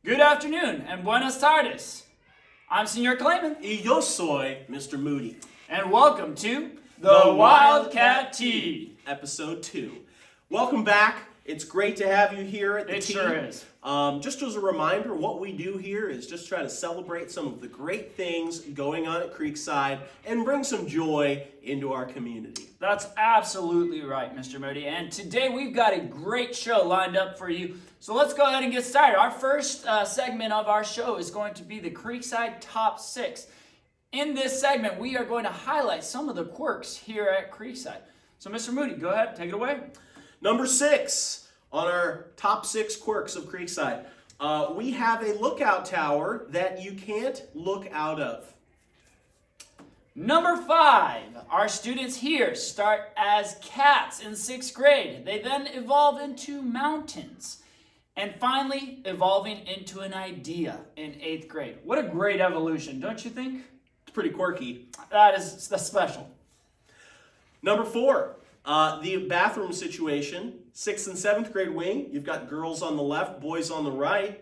Good afternoon and buenas tardes. I'm Senor Clayman. Y yo soy Mr. Moody. And welcome to the Wildcat Tea. Episode 2. Welcome back. It's great to have you here at the It tea. sure is. Just as a reminder, what we do here is just try to celebrate some of the great things going on at Creekside and bring some joy into our community. That's absolutely right, Mr. Moody. And today we've got a great show lined up for you. So let's go ahead and get started. Our first segment of our show is going to be the Creekside Top 6. In this segment, we are going to highlight some of the quirks here at Creekside. So Mr. Moody, go ahead, take it away. Number 6 on our top 6 quirks of Creekside. We have a lookout tower that you can't look out of. Number 5, our students here start as cats in 6th grade. They then evolve into mountains. And finally, evolving into an idea in 8th grade. What a great evolution, don't you think? It's pretty quirky. That's special. Number 4, the bathroom situation. 6th and 7th grade wing, you've got girls on the left, boys on the right.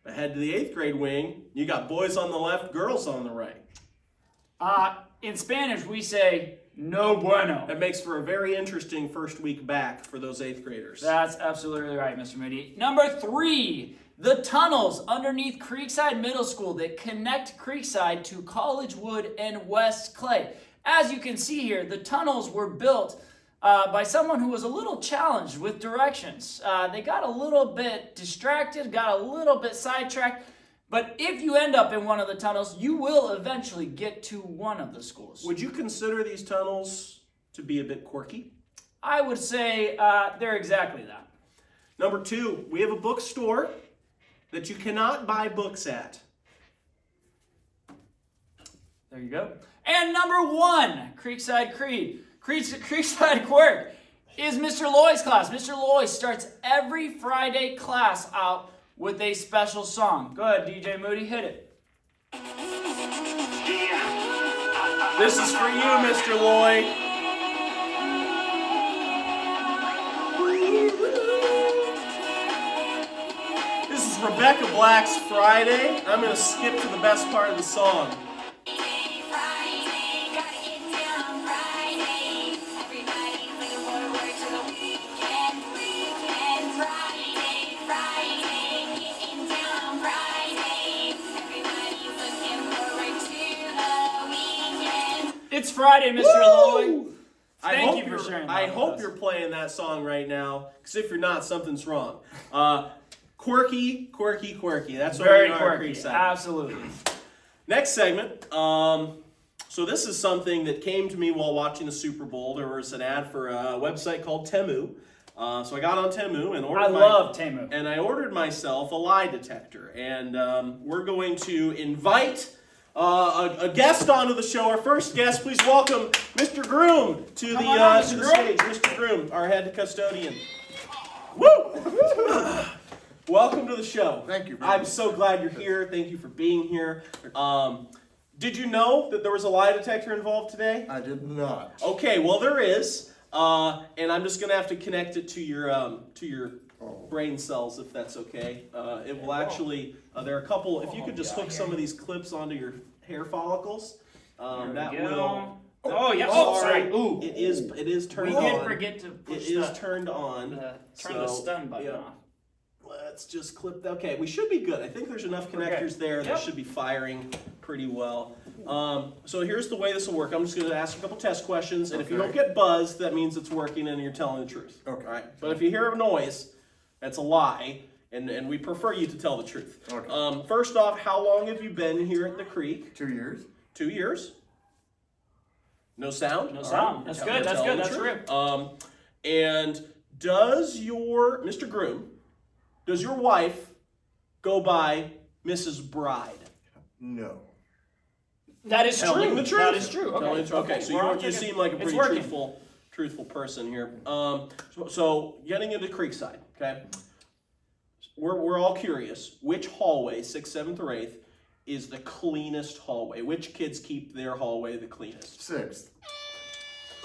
Ahead to the 8th grade wing, you got boys on the left, girls on the right. In Spanish, we say, no bueno. That makes for a very interesting first week back for those 8th graders. That's absolutely right, Mr. Moody. Number 3, the tunnels underneath Creekside Middle School that connect Creekside to Collegewood and West Clay. As you can see here, the tunnels were built by someone who was a little challenged with directions. They got a little bit distracted, got a little bit sidetracked, but if you end up in one of the tunnels, you will eventually get to one of the schools. Would you consider these tunnels to be a bit quirky? I would say they're exactly that. Number 2, we have a bookstore that you cannot buy books at. There you go. And number 1, Creekside Creekside quirk is Mr. Loy's class. Mr. Loy starts every Friday class out with a special song. Go ahead, DJ Moody, hit it. This is for you, Mr. Lloyd. This is Rebecca Black's Friday. I'm going to skip to the best part of the song. It's Friday, Mr. Loy. Thank you for sharing that. I with hope us. you're playing that song right now, because if you're not, something's wrong. Quirky. That's what Very we are at quirky. Creekside. Absolutely. Next segment. So this is something that came to me while watching the Super Bowl. There was an ad for a website called Temu. So I got on Temu and ordered. I love Temu. And I ordered myself a lie detector. And we're going to invite a guest onto the show. Our first guest, please welcome Mr. Groom to the stage. Mr. Groom, our head custodian. Woo! Welcome to the show. Thank you. I'm so glad you're here. Thank you for being here. Did you know that there was a lie detector involved today? I did not. Okay, well there is, and I'm just gonna have to connect it to your brain cells, if that's okay. It will actually. There are a couple. If you could just hook some of these clips onto your hair follicles, that will. Oh yeah. Oh, sorry. Ooh. It is turned We on. did forget to push It is turned on. turn the stun button off. Let's just clip that. Okay, we should be good. I think there's enough connectors there that Yep. should be firing pretty well. So here's the way this will work. I'm just going to ask a couple test questions, and if you Okay. don't get buzzed, that means it's working and you're telling the truth. Okay. All right. But if you hear a noise, that's a lie, and we prefer you to tell the truth. Okay. First off, how long have you been here at the Creek? 2 years. 2 years. No sound. No All sound. right. That's You're good. That's telling good. the That's truth. real. And does your Mr. Groom? Does your wife go by Mrs. Bride? No. That is Telling true. the truth. That is true. Telling Okay. the truth. Okay, so we're all you taking- seem like a it's pretty working. truthful person here. So getting into Creekside, okay? We're all curious. Which hallway, 6th, 7th, or 8th, is the cleanest hallway? Which kids keep their hallway the cleanest? 6th.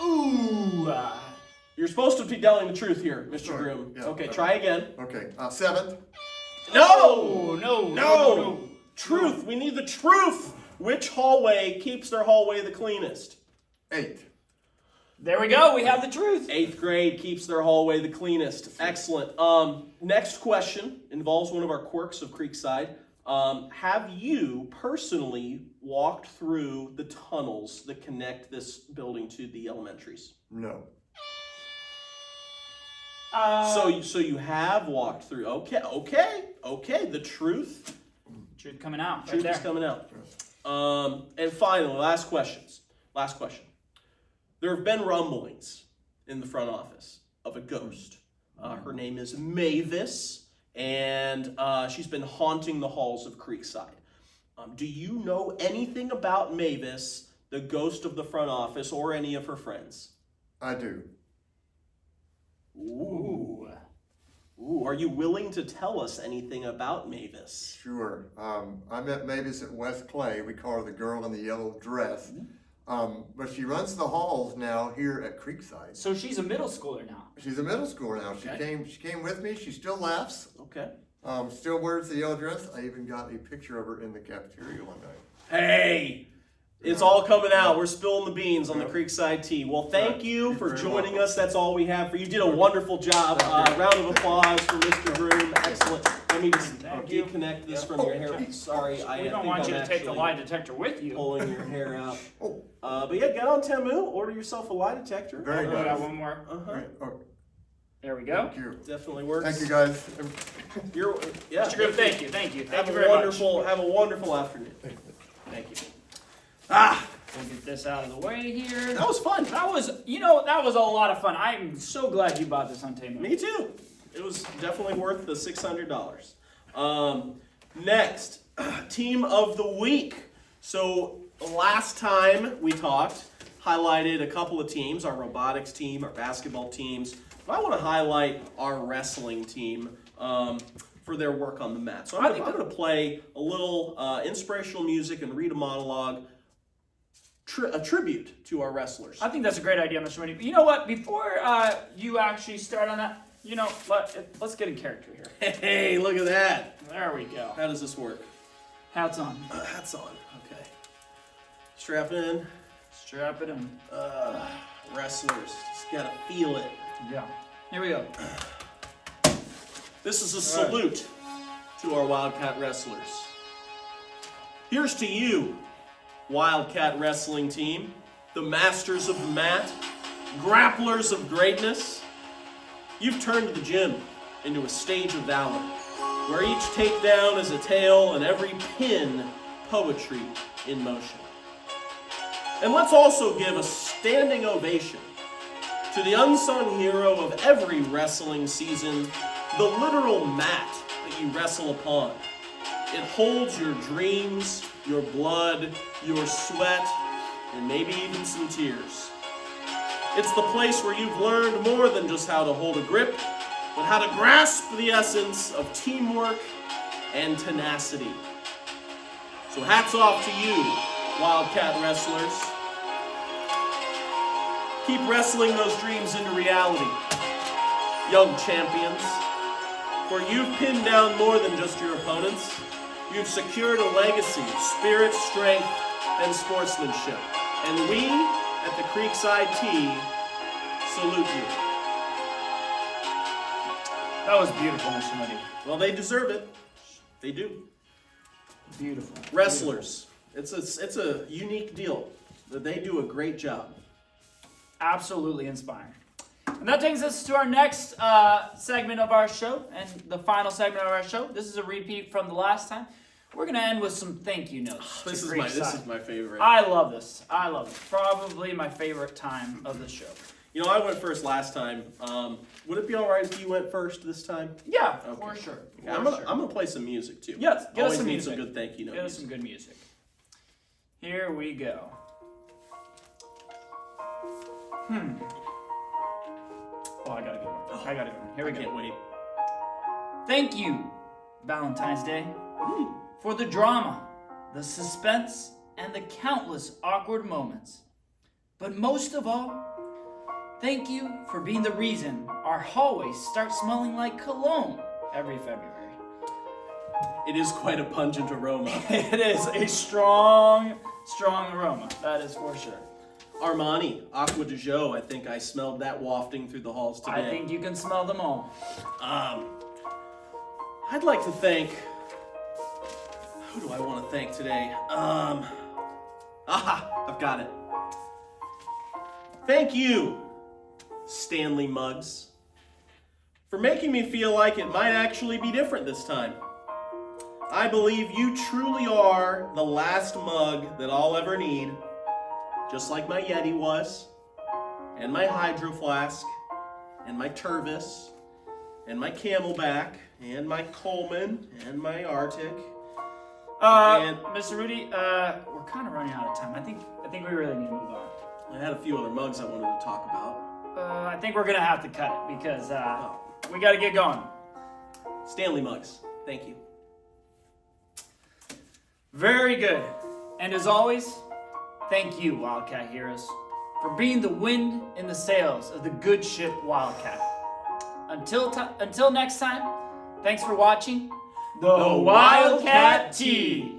Ooh. You're supposed to be telling the truth here, Mr. Sorry. Groom. Yeah, Okay, okay. try again. Okay. 7th. No! No. Truth. We need the truth. Which hallway keeps their hallway the cleanest? 8. There we go. We have the truth. 8th grade keeps their hallway the cleanest. Excellent. Next question involves one of our quirks of Creekside. Have you personally walked through the tunnels that connect this building to the elementaries? No. So you have walked through. Okay. The truth. Truth coming out. Truth right is there. coming out. And finally, last question. There have been rumblings in the front office of a ghost. Her name is Mavis, and she's been haunting the halls of Creekside. Do you know anything about Mavis, the ghost of the front office, or any of her friends? I do. Ooh. Are you willing to tell us anything about Mavis? Sure. I met Mavis at West Clay. We call her the girl in the yellow dress. But she runs the halls now here at Creekside. So she's a middle schooler now. She's a middle schooler now. She came with me. She still laughs. Okay. Still wears the yellow dress. I even got a picture of her in the cafeteria one night. Hey! It's all coming out. We're spilling the beans on the Creekside tea. Well, thank you for joining us. That's all we have for you. You did a wonderful job. Round of applause for Mr. Groom. Excellent. Let me just deconnect this from your hair. Sorry, I We don't think want I'm you to take the actually lie detector with you. pulling your hair out. But yeah, get on Temu. Order yourself a lie detector. Very We nice. got one more. Right. Oh, There we go. thank you. Definitely works. Thank you, guys. Yeah. Mr. Grimm, thank you. Thank you Have very much. a wonderful afternoon. Thank you. We'll get this out of the way here. That was fun. That was a lot of fun. I'm so glad you bought this on Temu. Me too. It was definitely worth the $600. Next, team of the week. So last time we talked, highlighted a couple of teams, our robotics team, our basketball teams. But I want to highlight our wrestling team for their work on the mat. So I'm going to play a little inspirational music and read a monologue, a tribute to our wrestlers. I think that's a great idea, Mr. Winnie. You know what? Before you actually start on that, let's get in character here. Hey, look at that. There we go. How does this work? Hats on. Hats on. Okay. Strap in. Strap it in. Wrestlers. Just gotta feel it. Yeah. Here we go. This is a salute to our Wildcat wrestlers. Here's to you, Wildcat Wrestling team, the masters of the mat, grapplers of greatness. You've turned the gym into a stage of valor, where each takedown is a tale and every pin poetry in motion. And let's also give a standing ovation to the unsung hero of every wrestling season, the literal mat that you wrestle upon. It holds your dreams, your blood, your sweat, and maybe even some tears. It's the place where you've learned more than just how to hold a grip, but how to grasp the essence of teamwork and tenacity. So hats off to you, Wildcat wrestlers. Keep wrestling those dreams into reality, young champions. For you've pinned down more than just your opponents. You've secured a legacy of spirit, strength, and sportsmanship. And we, at the Creekside Tea, salute you. That was beautiful, Mr. Moody. Well, they deserve it. They do. Beautiful. Wrestlers. It's a unique deal. They do a great job. Absolutely inspiring. And that takes us to our next segment of our show, and the final segment of our show. This is a repeat from the last time. We're going to end with some thank you notes. This is my favorite. I love this. Probably my favorite time of the show. You know, I went first last time. Would it be all right if you went first this time? Yeah, Okay. for sure. Okay, I'm gonna play some music too. Yes, get us Always some need music. some good thank you notes. Get us some good music. Here we go. Oh, I gotta go. Here we go. Can't wait. Thank you, Valentine's Day, for the drama, the suspense, and the countless awkward moments. But most of all, thank you for being the reason our hallways start smelling like cologne every February. It is quite a pungent aroma. It is a strong aroma. That is for sure. Armani, Aqua de Jo, I think I smelled that wafting through the halls today. I think you can smell them all. I'd like to thank... Who do I want to thank today? I've got it. Thank you, Stanley Muggs, for making me feel like it might actually be different this time. I believe you truly are the last mug that I'll ever need, just like my Yeti was, and my Hydro Flask, and my Tervis, and my Camelback, and my Coleman, and my Arctic. Mr. Rudy, we're kind of running out of time. I think we really need to move on. I had a few other mugs I wanted to talk about. I think we're gonna have to cut it because we got to get going. Stanley Mugs, thank you. Very good. And as always, thank you, Wildcat Heroes, for being the wind in the sails of the good ship Wildcat. Until next time, thanks for watching the Wildcat Tea.